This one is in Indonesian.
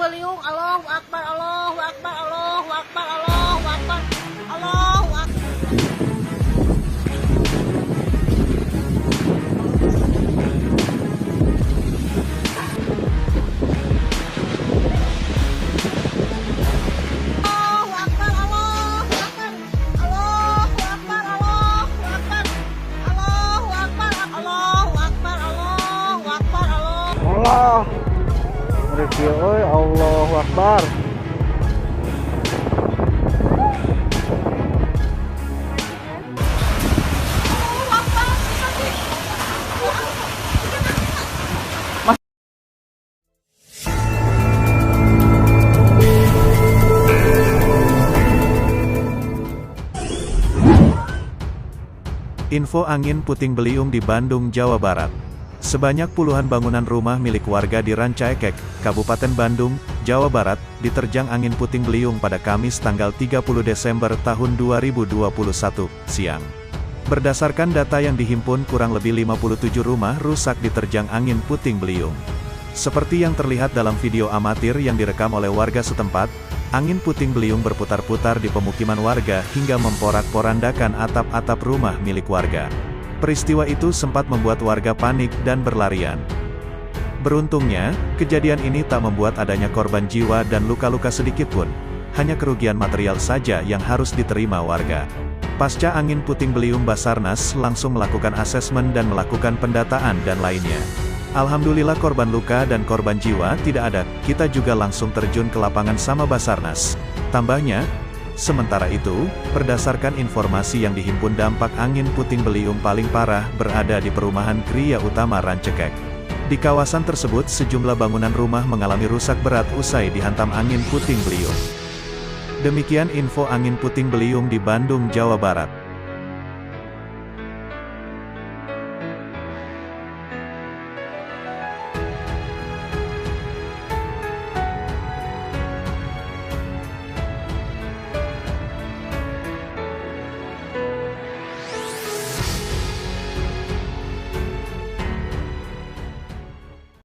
beliung. Allahu Akbar, Allahu Akbar, Allahu Akbar, Allahu Akbar, Allahu Akbar. Allah, review, Allahu Akbar. Info angin puting beliung di Bandung, Jawa Barat. Sebanyak puluhan bangunan rumah milik warga di Rancaekek, Kabupaten Bandung, Jawa Barat, diterjang angin puting beliung pada Kamis tanggal 30 Desember tahun 2021, siang. Berdasarkan data yang dihimpun, kurang lebih 57 rumah rusak diterjang angin puting beliung. Seperti yang terlihat dalam video amatir yang direkam oleh warga setempat, angin puting beliung berputar-putar di pemukiman warga hingga memporak-porandakan atap-atap rumah milik warga. Peristiwa itu sempat membuat warga panik dan berlarian. Beruntungnya, kejadian ini tak membuat adanya korban jiwa dan luka-luka sedikit pun. Hanya kerugian material saja yang harus diterima warga. Pasca angin puting beliung, Basarnas langsung melakukan asesmen dan melakukan pendataan dan lainnya. Alhamdulillah korban luka dan korban jiwa tidak ada, kita juga langsung terjun ke lapangan sama Basarnas, tambahnya. Sementara itu, berdasarkan informasi yang dihimpun, dampak angin puting beliung paling parah berada di perumahan Kriya Utama Rancaekek. Di kawasan tersebut sejumlah bangunan rumah mengalami rusak berat usai dihantam angin puting beliung. Demikian info angin puting beliung di Bandung, Jawa Barat.